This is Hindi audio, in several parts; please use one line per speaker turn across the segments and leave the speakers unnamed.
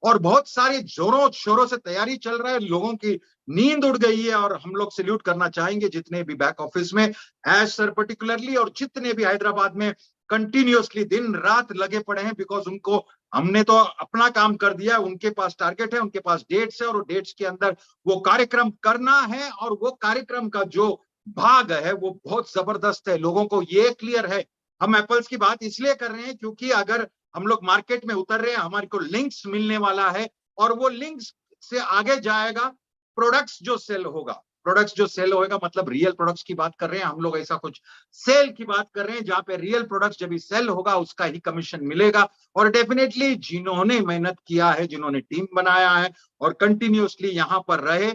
और बहुत सारे जोरों शोरों से तैयारी चल रहा है, लोगों की नींद उड़ गई है। और हम लोग सैल्यूट करना चाहेंगे जितने भी बैक ऑफिस में एज सर पर्टिकुलरली, और जितने भी हैदराबाद में कंटिन्यूअसली दिन रात लगे पड़े हैं, बिकॉज उनको हमने तो अपना काम कर दिया, उनके पास टारगेट है, उनके पास डेट्स है, और डेट्स के अंदर वो कार्यक्रम करना है। और वो कार्यक्रम का जो भाग है वो बहुत जबरदस्त है, लोगों को ये क्लियर है। हम एप्पल्स की बात इसलिए कर रहे हैं क्योंकि अगर हम लोग मार्केट में उतर रहे हैं, हमारे को लिंक्स मिलने वाला है, और वो लिंक्स से आगे जाएगा प्रोडक्ट्स जो सेल होगा। प्रोडक्ट्स जो सेल होगा मतलब रियल प्रोडक्ट्स की बात कर रहे हैं हम लोग, ऐसा कुछ सेल की बात कर रहे हैं जहां पे रियल प्रोडक्ट्स जब भी सेल होगा उसका ही कमीशन मिलेगा। और डेफिनेटली जिन्होंने मेहनत किया है, जिन्होंने टीम बनाया है और कंटिन्यूअसली यहां पर रहे,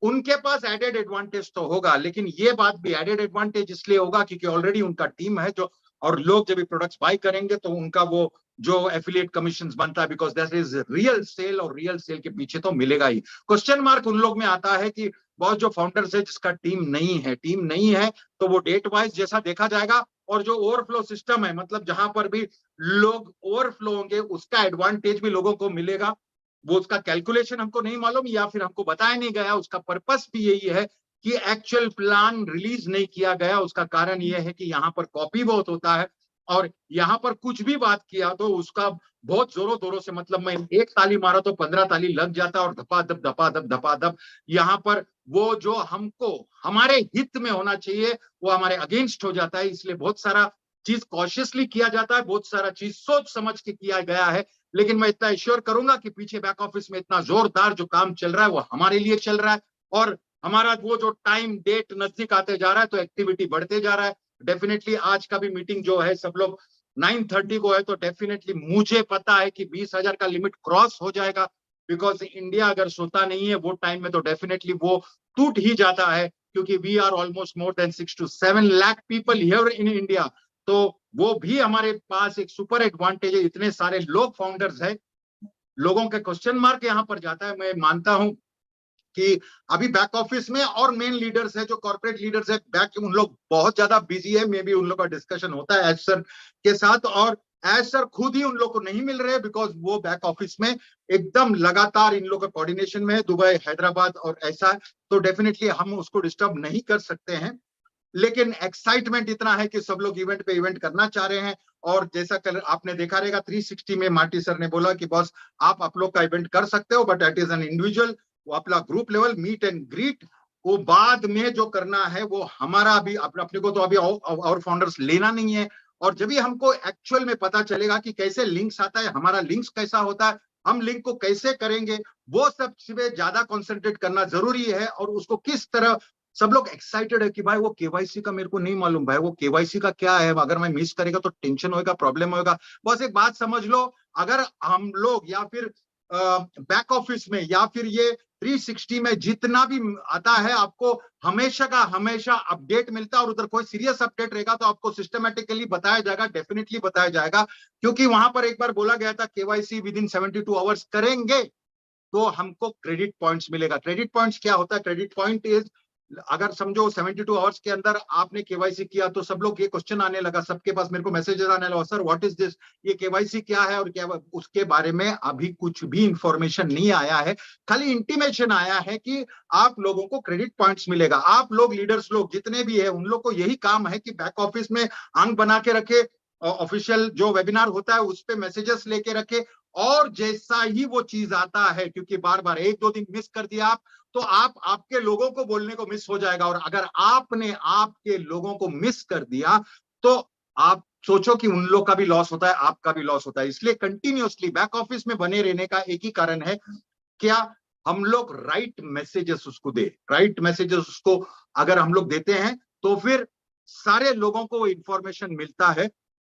उनके पास एडेड एडवांटेज तो होगा। लेकिन ये बात भी एडेड एडवांटेज इसलिए होगा क्योंकि ऑलरेडी उनका टीम है जो, और लोग जब भी प्रोडक्ट्स बाय करेंगे तो उनका वो जो एफिलिएट कमीशंस बनता है, because that is real sale, और रियल सेल के पीछे तो मिलेगा ही। क्वेश्चन मार्क उन लोग में आता है कि बहुत जो फाउंडर्स है जिसका टीम नहीं है तो वो डेट वाइज जैसा देखा जाएगा, और जो ओवरफ्लो सिस्टम है मतलब जहां पर भी लोग ओवरफ्लो होंगे उसका एडवांटेज भी लोगों को मिलेगा। वो उसका कैलकुलेशन हमको नहीं मालूम या फिर हमको बताया नहीं गया, उसका पर्पस भी यही है कि एक्चुअल प्लान रिलीज नहीं किया गया। उसका कारण यह है कि यहाँ पर कॉपी बहुत होता है, और यहाँ पर कुछ भी बात किया तो उसका बहुत जोरों तोरों से, मतलब मैं एक ताली मारा तो 15 ताली लग जाता, और धपा धप यहाँ पर वो जो हमको हमारे हित में होना चाहिए वो हमारे अगेंस्ट हो जाता है। इसलिए बहुत सारा चीज कॉशियसली किया जाता है, बहुत सारा चीज सोच समझ के किया गया है। लेकिन मैं इतना एश्योर करूंगा कि पीछे बैक ऑफिस में इतना जोरदार जो काम चल रहा है वो हमारे लिए चल रहा है, और हमारा वो जो टाइम डेट नजदीक आते जा रहा है तो एक्टिविटी बढ़ते जा रहा है। डेफिनेटली आज का भी मीटिंग जो है सब लोग 9:30 को है, तो डेफिनेटली मुझे पता है कि 20,000 का लिमिट क्रॉस हो जाएगा, बिकॉज इंडिया अगर सोता नहीं है वो टाइम में तो डेफिनेटली वो टूट ही जाता है, क्योंकि we are almost more than 6 to 7 lakh people here in India. तो वो भी हमारे पास एक सुपर एडवांटेज है, इतने सारे लोग फाउंडर्स हैं। लोगों के क्वेश्चन मार्क यहां पर जाता है। मैं मानता हूं कि अभी बैक ऑफिस में और मेन लीडर्स है जो कॉर्पोरेट लीडर्स है बैक, उन लोग बहुत ज्यादा बिजी है, मे बी उन लोग का डिस्कशन होता है एज सर के साथ, और एज सर खुद ही उन लोग को नहीं मिल रहे बिकॉज वो बैक ऑफिस में एकदम लगातार इन लोग का कोऑर्डिनेशन में है, दुबई हैदराबाद और ऐसा। तो डेफिनेटली हम उसको डिस्टर्ब नहीं कर सकते हैं, लेकिन एक्साइटमेंट इतना है कि सब लोग इवेंट पे इवेंट करना चाह रहे हैं। और जैसा कल आपने देखा रहेगा 360 में मार्टी सर ने बोला कि बॉस आप लोग का इवेंट कर सकते हो, but it is an individual, वो अपना group level meet and greet वो बाद में जो करना है वो हमारा भी अपने को तो अभी और फाउंडर्स लेना नहीं है। और जब भी हमको एक्चुअल में पता चलेगा कि कैसे लिंक्स आता है, हमारा लिंक्स कैसा होता है, हम लिंक को कैसे करेंगे, वो सब चीजें ज्यादा कॉन्सेंट्रेट करना जरूरी है। और उसको किस तरह सब लोग एक्साइटेड है कि भाई वो केवाईसी का मेरे को नहीं मालूम, भाई वो केवाईसी का क्या है, अगर मैं मिस करेगा तो टेंशन होगा, प्रॉब्लम होगा। बस एक बात समझ लो, अगर हम लोग या फिर बैक ऑफिस में या फिर ये 360 में जितना भी आता है आपको हमेशा का हमेशा अपडेट मिलता है, और उधर कोई सीरियस अपडेट रहेगा तो आपको सिस्टमेटिकली बताया जाएगा, डेफिनेटली बताया जाएगा। क्योंकि वहां पर एक बार बोला गया था केवाईसी विद इन 72 आवर्स करेंगे तो हमको क्रेडिट पॉइंट्स मिलेगा। क्रेडिट पॉइंट्स क्या होता है? क्रेडिट पॉइंट इज, अगर समझो 72 आवर्स के अंदर आपने केवाईसी किया तो सब लोग ये क्वेश्चन आने लगा, सबके पास मेरे को मैसेजेस आने लगा, सर व्हाट इज दिस, ये केवाईसी क्या है और क्या, उसके बारे में अभी कुछ भी इंफॉर्मेशन नहीं आया है। खाली इंटीमेशन आया है कि आप लोगों को क्रेडिट पॉइंट्स मिलेगा। आप लोग लीडर्स लोग जितने भी है उन लोग को यही काम है कि बैक ऑफिस में अंक बना के रखे, ऑफिशियल जो वेबिनार होता है उस पर मैसेजेस लेके रखे, और जैसा ही वो चीज आता है, क्योंकि बार बार एक दो दिन मिस कर दिया आप तो आप आपके लोगों को बोलने को मिस हो जाएगा, और अगर आपने आपके लोगों को मिस कर दिया तो आप सोचो कि उन लोग का भी लॉस होता है, आपका भी लॉस होता है। इसलिए कंटिन्यूअसली बैक ऑफिस में बने रहने का एक ही कारण है, क्या हम लोग राइट मैसेजेस उसको दे, राइट मैसेजेस उसको अगर हम लोग देते हैं तो फिर सारे लोगों को वो इंफॉर्मेशन मिलता है।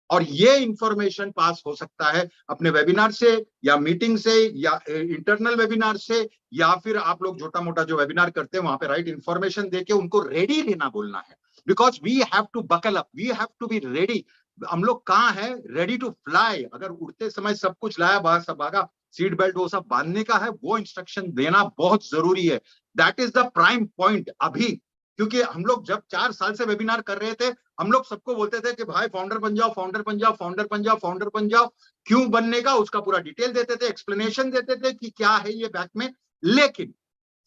और ये इंफॉर्मेशन पास हो सकता है अपने वेबिनार से या मीटिंग से या इंटरनल वेबिनार से, या फिर आप लोग छोटा मोटा जो वेबिनार करते हैं वहां पे राइट इंफॉर्मेशन देके उनको रेडी रहना बोलना है, because we have to buckle up, we have to be ready. हम लोग कहाँ है, रेडी टू फ्लाई। अगर उड़ते समय सब कुछ लाया बाहर सब भागा, सीट बेल्ट वो सब बांधने का है, वो इंस्ट्रक्शन देना बहुत जरूरी है। That is the prime point अभी, क्योंकि हम लोग जब 4 साल से वेबिनार कर रहे थे, हम लोग सबको बोलते थे कि भाई फाउंडर बन जाओ, फाउंडर बन जाओ, फाउंडर बन जाओ, फाउंडर बन जाओ। क्यों बनने का उसका पूरा डिटेल देते थे, एक्सप्लेनेशन देते थे कि क्या है ये बैक में। लेकिन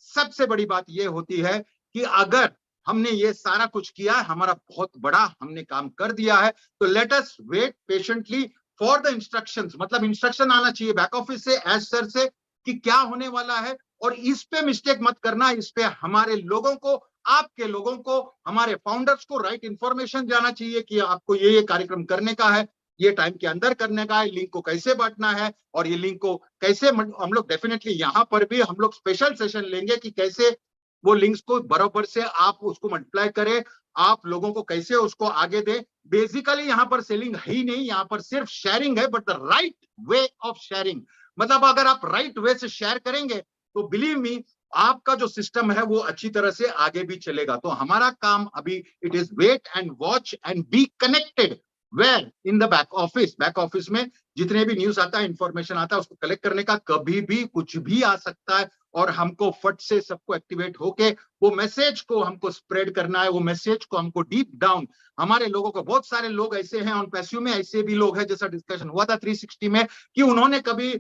सबसे बड़ी बात ये होती है कि अगर हमने ये सारा कुछ किया है, हमारा बहुत बड़ा हमने काम कर दिया है, तो let us wait patiently for the instructions. मतलब इंस्ट्रक्शन आना चाहिए बैक ऑफिस से, एज सर से, कि क्या होने वाला है। और इस पे मिस्टेक मत करना, इस पे हमारे लोगों को, आपके लोगों को, हमारे फाउंडर्स को राइट इंफॉर्मेशन जाना चाहिए कि आपको ये कार्यक्रम करने का है, ये टाइम के अंदर करने का है, लिंक को कैसे बांटना है, और ये लिंक को कैसे हम लोग डेफिनेटली यहाँ पर भी हम लोग स्पेशल सेशन लेंगे कि कैसे वो लिंक्स को बराबर से आप उसको मल्टीप्लाई करें, आप लोगों को कैसे उसको आगे दें। बेसिकली यहाँ पर सेलिंग है ही नहीं, यहाँ पर सिर्फ शेयरिंग है, but the right way of sharing. मतलब अगर आप राइट वे से शेयर करेंगे तो बिलीव मी, आपका जो सिस्टम है वो अच्छी तरह से आगे भी चलेगा। तो हमारा काम अभी it is wait and watch and be connected where in the back office. Back office में जितने भी न्यूज आता है, इंफॉर्मेशन आता है, उसको कलेक्ट करने का, कभी भी कुछ भी आ सकता है, और हमको फट से सबको एक्टिवेट होके वो मैसेज को हमको स्प्रेड करना है। वो मैसेज को हमको डीप डाउन, हमारे लोगों को, बहुत सारे लोग ऐसे हैं ऑन पैसिव में, ऐसे भी लोग हैं, जैसा डिस्कशन हुआ था 360 में, कि उन्होंने कभी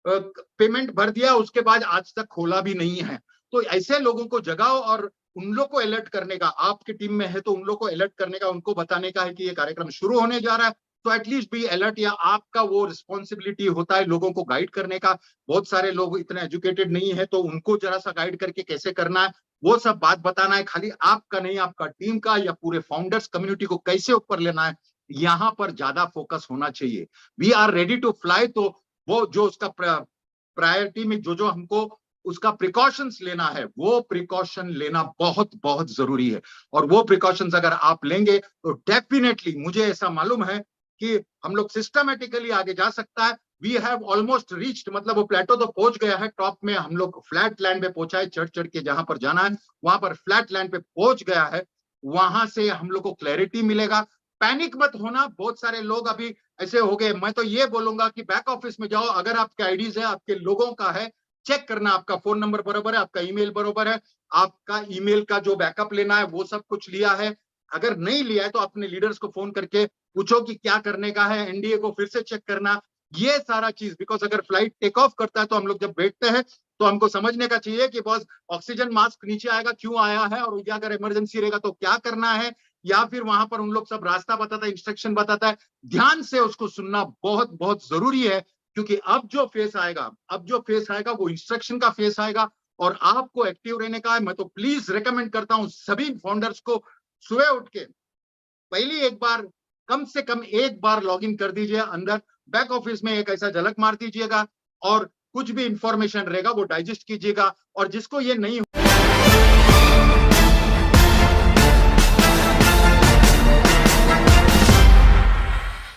पेमेंट भर दिया, उसके बाद आज तक खोला भी नहीं है। तो ऐसे लोगों को जगाओ और उन लोग को अलर्ट करने का, आपकी टीम में है तो उन लोग को अलर्ट करने का, उनको बताने का है कि ये कार्यक्रम शुरू होने जा रहा है। तो एटलीस्ट भी अलर्ट, या आपका वो रिस्पॉन्सिबिलिटी होता है लोगों को गाइड करने का। बहुत सारे लोग इतने एजुकेटेड नहीं है, तो उनको जरा सा गाइड करके कैसे करना है वो सब बात बताना है। खाली आपका नहीं, आपका टीम का या पूरे फाउंडर्स कम्युनिटी को कैसे ऊपर लेना है, यहाँ पर ज्यादा फोकस होना चाहिए। We are ready to fly. तो वो जो उसका प्रायोरिटी में जो जो हमको उसका प्रिकॉशंस लेना है, वो प्रिकॉशन लेना बहुत बहुत जरूरी है। और वो प्रिकॉशंस अगर आप लेंगे तो डेफिनेटली मुझे ऐसा मालूम है कि हम लोग सिस्टमेटिकली आगे जा सकता है। वी हैव ऑलमोस्ट रीच्ड, मतलब वो प्लेटो तो पहुंच गया है, टॉप में हम लोग फ्लैट लैंड पे पहुंचा है, चढ़ चढ़ के जहां पर जाना है वहां पर फ्लैट लैंड पे पहुंच गया है। वहां से हम लोग को क्लैरिटी मिलेगा। पैनिक मत होना। बहुत सारे लोग अभी ऐसे हो गए। मैं तो ये बोलूंगा कि बैक ऑफिस में जाओ, अगर आपके आईडीज है, आपके लोगों का है, चेक करना आपका फोन नंबर बराबर है, आपका ईमेल बराबर है, आपका ईमेल का जो बैकअप लेना है वो सब कुछ लिया है। अगर नहीं लिया है तो अपने लीडर्स को फोन करके पूछो कि क्या करने का है, एनडीए को फिर से चेक करना, ये सारा चीज। बिकॉज अगर फ्लाइट टेक ऑफ करता है तो हम लोग जब बैठते हैं तो हमको समझने का चाहिए कि बॉस ऑक्सीजन मास्क नीचे आएगा, क्यों आया है, और अगर इमरजेंसी रहेगा तो क्या करना है, या फिर वहां पर उन लोग सब रास्ता बताता है, इंस्ट्रक्शन बताता है। ध्यान से उसको सुनना बहुत बहुत जरूरी है, क्योंकि अब जो फेस आएगा वो इंस्ट्रक्शन का फेस आएगा, और आपको एक्टिव रहने का है। मैं तो प्लीज रिकमेंड करता हूं सभी फाउंडर्स को, सुबह उठ के पहली एक बार, कम से कम एक बार लॉग इन कर दीजिए अंदर बैक ऑफिस में, एक ऐसा झलक मार दीजिएगा, और कुछ भी इंफॉर्मेशन रहेगा वो डाइजेस्ट कीजिएगा। और जिसको ये नहीं